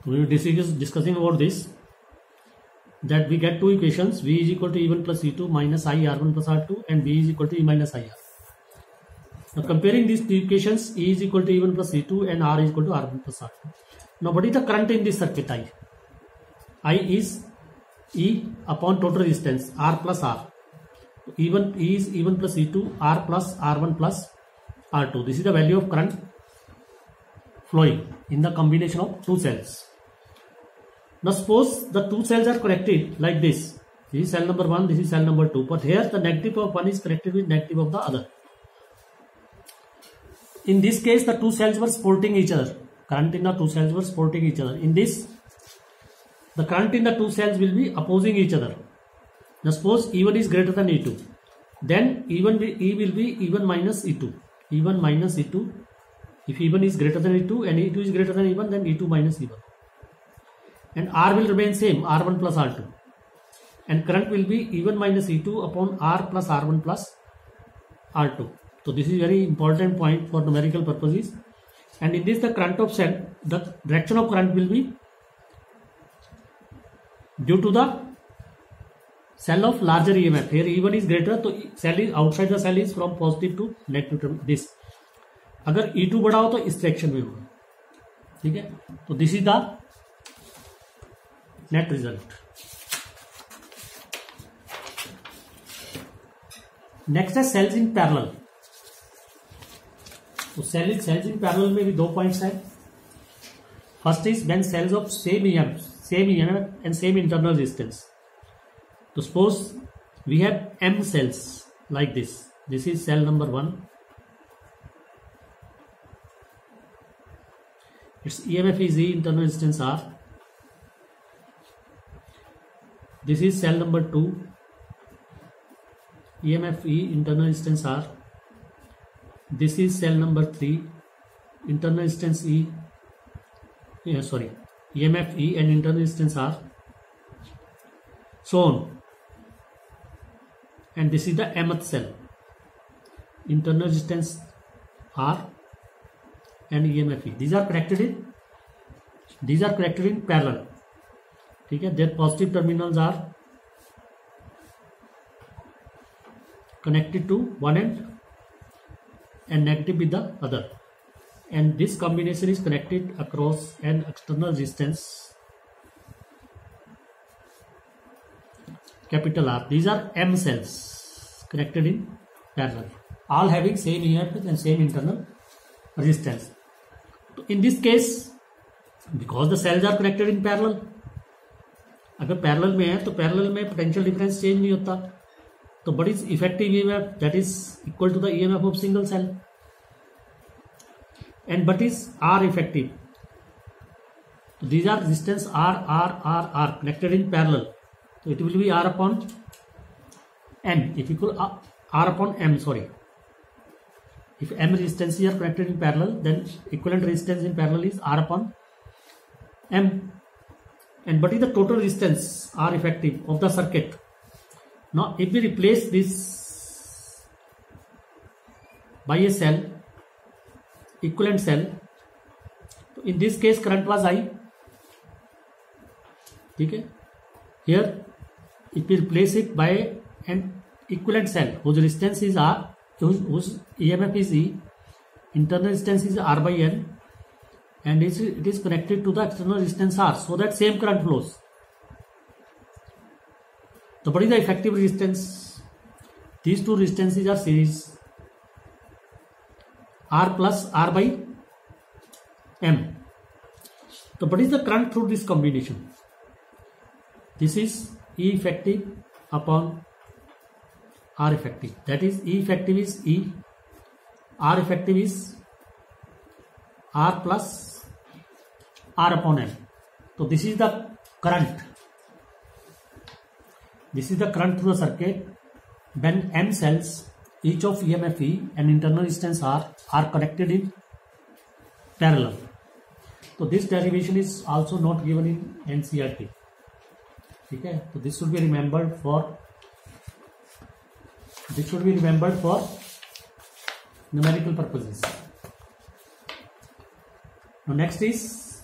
we were discussing about this, that we get two equations, V is equal to E1 plus E2 minus I R1 plus R2 and V is equal to E minus IR. Now comparing these two equations, E is equal to E1 plus E2 and R is equal to R1 plus R2. Now what is the current in this circuit I? I is E upon total resistance R plus R. E is E1 plus E2, R plus R1 plus R2. This is the value of current flowing in the combination of two cells. Now suppose the two cells are connected like this. This is cell number 1, this is cell number 2. But here the negative of one is connected with negative of the other. In this case the two cells were supporting each other. Current in the two cells were supporting each other. In this, the current in the two cells will be opposing each other. Now suppose E1 is greater than E2. Then E will be E1 minus E2. E1 minus E2. If E1 is greater than E2 and E2 is greater than E1, then E2 minus E1. And R will remain same, R1 plus R2. And current will be E1 minus E2 upon R plus R1 plus R2. So this is very important point for numerical purposes. And in this the current of cell, the direction of current will be due to the cell of larger EMF. Here E1 is greater, so cell is outside the cell is from positive to negative. This. अगर E2 बड़ा हो तो इस direction में होगा. ठीक है. तो this is the net result. Next है सेल्स इन पैरेलल. तो सेल्स इन पैरेलल में भी दो पॉइंट्स हैं. First is when cells of same EMF and same internal resistance. So suppose we have M cells like this. This is cell number 1. Its EMF is E, internal resistance R. This is cell number 2. EMF E, internal resistance R. This is cell number 3. Internal resistance E. EMF E and internal resistance R. So on. And this is the mth cell. Internal resistance R and EMF E. These are connected in parallel. ठीक है. Their positive terminals are connected to one end and negative with the other. And this combination is connected across an external resistance capital R. These are M cells connected in parallel, all having same EMF and same internal resistance. So in this case, because the cells are connected in parallel, अगर parallel में है तो parallel में potential difference change नहीं होता. तो what is effective EMF? That is equal to the EMF of single cell. And what is R effective? So these are resistance R connected in parallel. So it will be R upon M. If equal R upon M, sorry. If M resistances are connected in parallel, then equivalent resistance in parallel is R upon M. And what is the total resistance R effective of the circuit? Now if we replace this by a cell, equivalent cell, so in this case current was I. ठीक है. Here if we replace it by an equivalent cell whose resistance is R, whose EMF is E, internal resistance is R by N, and it is connected to the external resistance R, so that same current flows. So what is the effective resistance? These two resistances are series. R plus R by M. So what is the current through this combination? This is E effective upon R effective. That is E effective is E. R effective is R plus R upon M. So this is the current. This is the current through the circuit when M cells, each of EMF E and internal resistance R are connected in parallel. So this derivation is also not given in NCERT. ठीक है. तो this should be remembered for numerical purposes. Now next is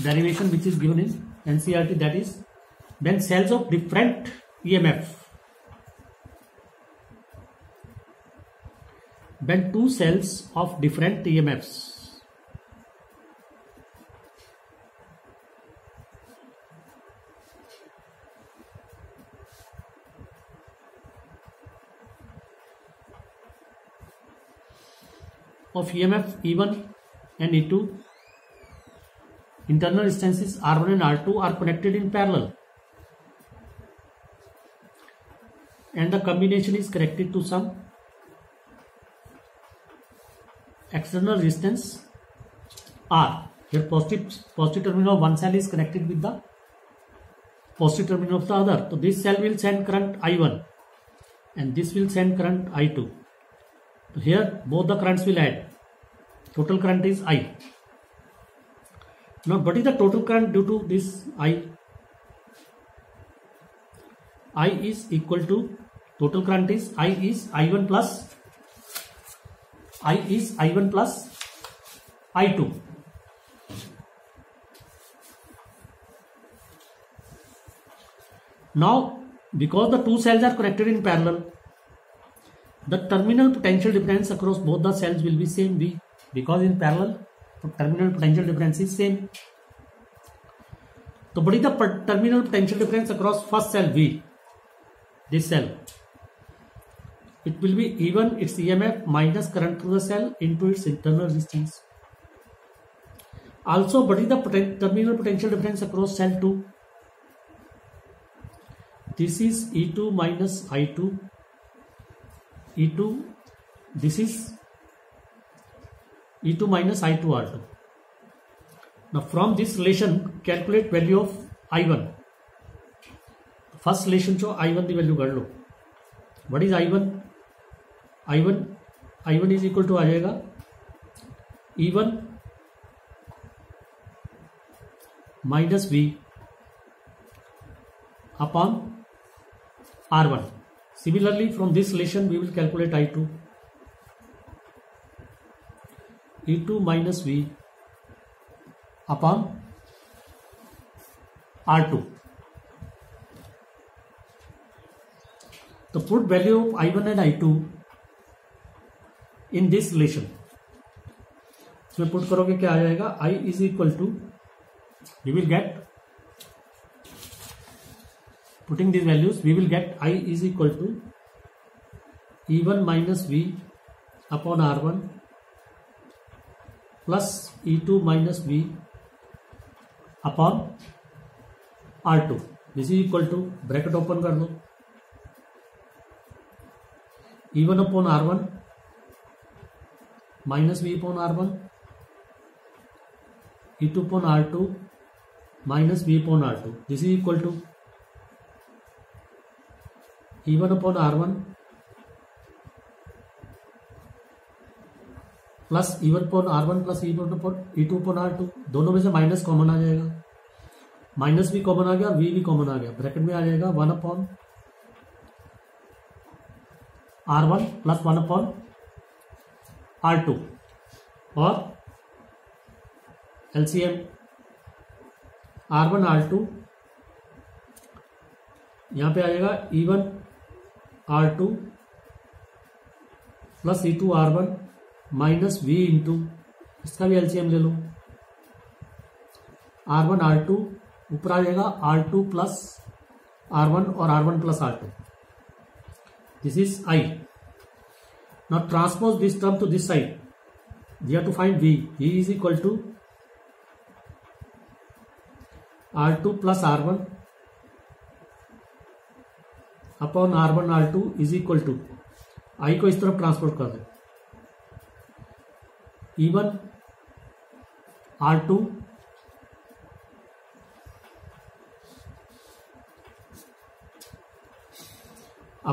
derivation which is given in NCERT, that is when cells of different EMF, when two cells of different EMFs of EMF E1 and E2, internal resistances R1 and R2 are connected in parallel, and the combination is connected to some external resistance R. Here positive terminal of one cell is connected with the positive terminal of the other. So this cell will send current I1 and this will send current I2. So here both the currents will add. Total current is I. Now what is the total current due to this I? I is equal to, total current is I1 plus I2. Now because the two cells are connected in parallel, the terminal potential difference across both the cells will be same V, because in parallel terminal potential difference is same. So what is the terminal potential difference across first cell V, this cell? It will be even its EMF minus current through the cell into its internal resistance. Also, what is the terminal potential difference across cell 2? This is E2 minus I2. E2, this is E2 minus I2 R2. Now from this relation calculate value of I1. First relation cho I1 the value कर लो. What is I1? I1 is equal to आ जाएगा E1 minus V upon R1. Similarly, from this relation we will calculate I2. E2 minus V upon R2. So put value of I1 and I2 in this relation. इसमें put करोगे क्या आ जाएगा? I is equal to, you will get, putting these values, we will get I is equal to E1 minus V upon R1 plus E2 minus V upon R2. This is equal to, bracket open कर दो, E1 upon R1 minus V upon R1, E2 upon R2 minus V upon R2. This is equal to E1 upon R1 plus E1 upon R1 plus E2 upon R2. दोनों में से minus common आ जाएगा, minus भी common आ गया और V भी common आ गया. Bracket में आ जाएगा 1 upon R1 plus 1 upon R2 और LCM R1 R2 यहाँ पे आ जाएगा E1 R2 plus E2 R1 minus V into, इसका भी एलसीएम ले लो, R1 R2 ऊपर आ जाएगा R2 प्लस R1 और R1 plus R2. This is I. Now transpose this term to this side. We have to find V. V is equal to R2 plus R1 upon R1 R2 is equal to, I को इस तरफ transport कर दो, E1 R2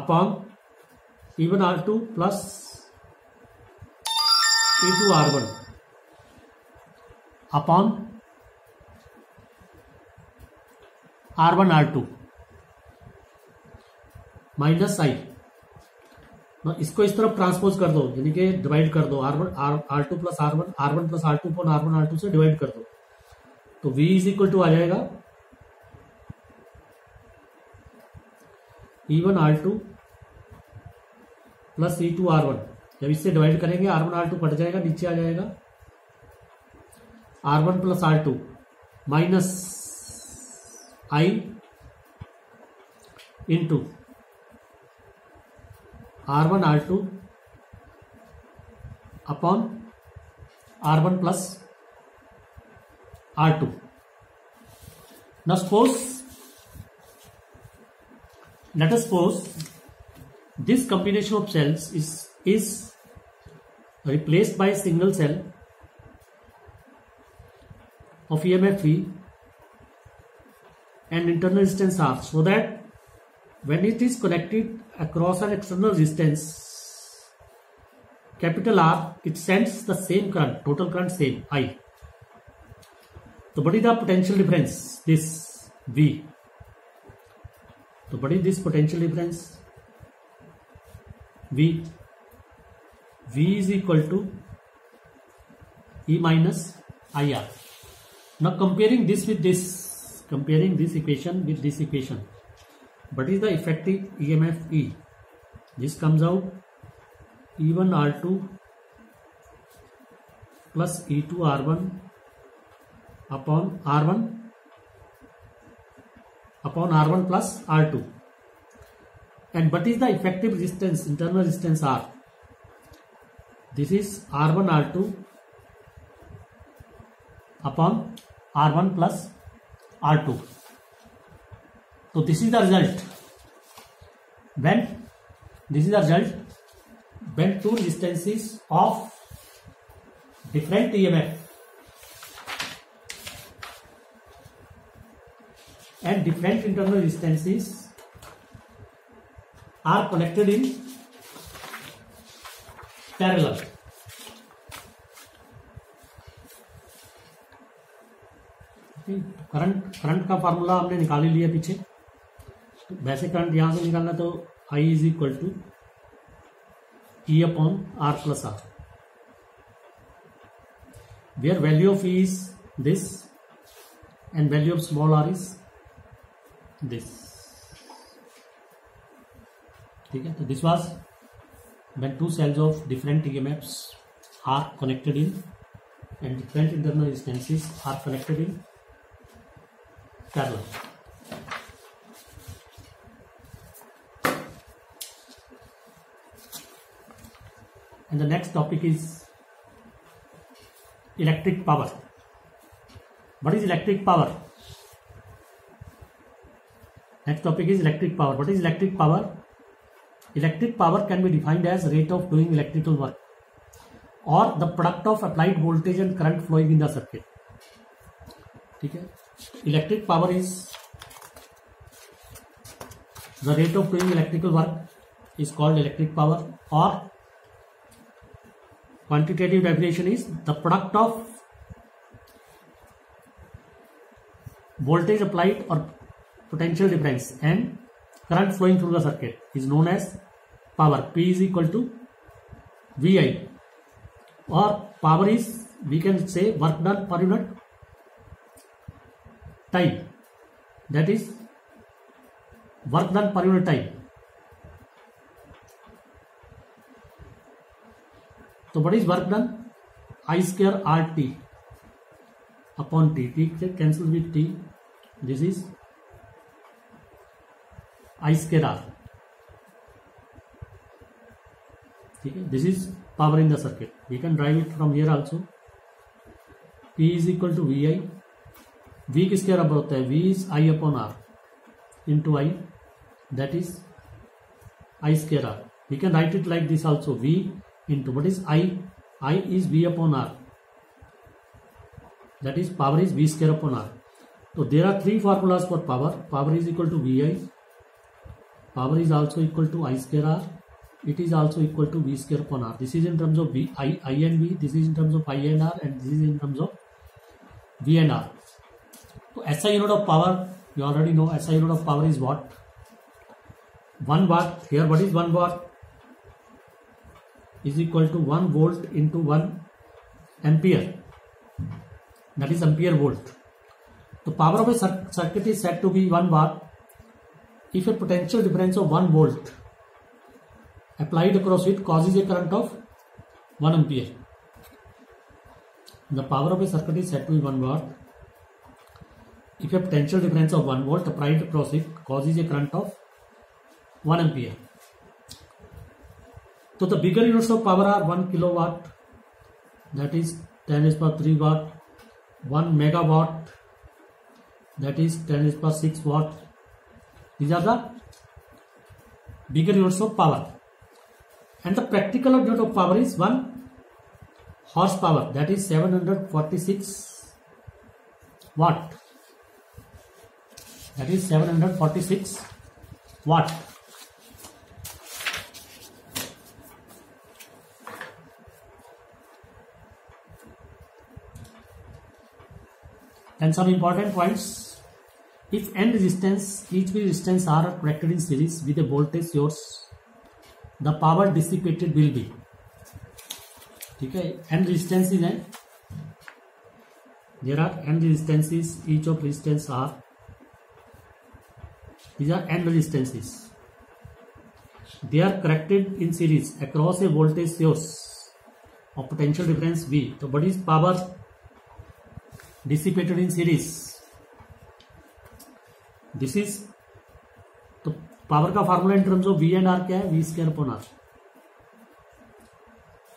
upon E1 R2 plus E2 R1 upon R1 R2 minus I. इसको इस तरफ transpose कर दो, यानी कि डिवाइड कर दो, R1 R2 plus R1 plus R2 upon R1 R2 से डिवाइड कर दो. तो V इज इक्वल टू आ जाएगा E1 R2 plus E2 R1। जब इससे डिवाइड करेंगे R1 R2 कट जाएगा, नीचे आ जाएगा R1 plus R2 minus I into R1 R2 upon R1 plus R2। Now let us suppose this combination of cells is replaced by a single cell of EMF V and internal resistance R, so that when it is connected across an external resistance capital R, it sends the same current, total current same I. So what is the potential difference? This V. So what is this potential difference? V is equal to E minus IR. Now comparing this with this, comparing this equation with this equation, what is the effective EMF E? This comes out E1 R2 plus E2 R1 upon R1 plus R2. And what is the effective resistance, internal resistance R? This is R1 R2 upon R1 plus R2. So this is the result. When two resistances of different EMF and different internal resistances are connected in parallel. Current का formula हमने निकाल ही लिया पीछे। वैसे current यहां से निकालना तो I is equal to E upon R plus R, where value of E is this and value of small r is this. ठीक है, तो this was when two cells of different EMFs are connected in and different internal resistances are connected in parallel. And the next topic is electric power. What is electric power? Next topic is electric power. What is electric power? Electric power can be defined as rate of doing electrical work or the product of applied voltage and current flowing in the circuit. ठीक है, electric power is the rate of doing electrical work is called electric power, or quantitative definition is the product of voltage applied or potential difference and current flowing through the circuit is known as power. P is equal to VI, or power is, we can say, work done per unit time, that is work done per unit time. So what is work done? I square RT upon T. T cancels with T. This is I square R. ठीक है, this is power in the circuit. We can drive it from here also. P is equal to VI. V किसके बराबर होता है? V is I upon R into I, that is I square R. We can write it like this also. V into what is I? I is V upon R. That is power is V square upon R. So there are three formulas for power. Power is equal to VI. Power is also equal to I square R. It is also equal to V square upon R. This is in terms of V, I and V. This is in terms of I and R, and this is in terms of V and R. So SI unit of power, you already know. SI unit of power is watt. 1 watt. Here, what is 1 watt? Is equal to 1 volt into 1 ampere. That is ampere volt. The power of a circuit is said to be 1 watt if a potential difference of 1 volt applied across it causes a current of 1 ampere. The power of a circuit is said to be 1 watt if a potential difference of 1 volt applied across it causes a current of 1 ampere. So the bigger units of power are 1 kilowatt, that is 10 raised power 3 watt, 1 megawatt, that is 10 raised power 6 watt. These are the bigger units of power. And the practical unit of power is 1 horsepower, that is 746 watt. That is 746 watt. And some important points. If n resistance, each resistance are connected in series with a voltage source, the power dissipated will be. Okay, n resistances हैं. There are n resistances. Each of resistance are. These are n resistances. They are connected in series across a voltage source of potential difference V. So, what is power dissipated in series? This is तो power का formula in terms of V and R क्या है? V square upon R.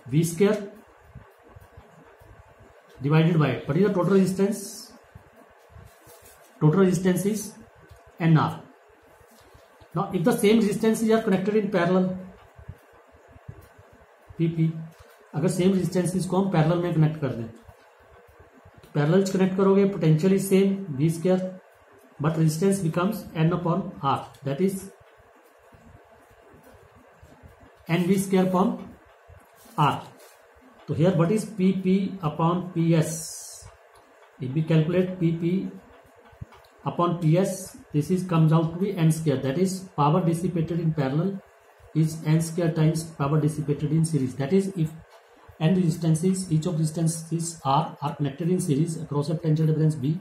V square divided by what is the total resistance? Total resistance is NR. Now if the same resistances are connected in parallel, PP, अगर same resistances को हम parallel में connect कर दें, parallel connect करोगे potential is same V square but resistance becomes N upon R, that is N V square upon R. तो here what is PP अपॉन PS? If we calculate PP upon PS, this is comes out to be n square, that is power dissipated in parallel is n square times power dissipated in series. That is, if n resistances, each of resistances are connected in series across a potential difference V,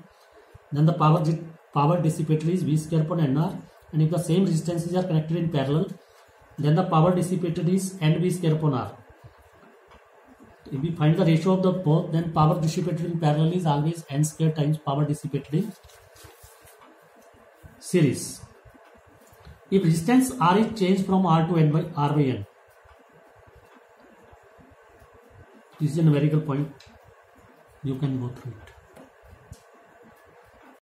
then the power dissipated is V square upon NR, and if the same resistances are connected in parallel, then the power dissipated is NV square upon R. If we find the ratio of the both, then power dissipated in parallel is always n square times power dissipated in series. If resistance R is changed from R to N by R by N, this is a numerical point, you can go through it.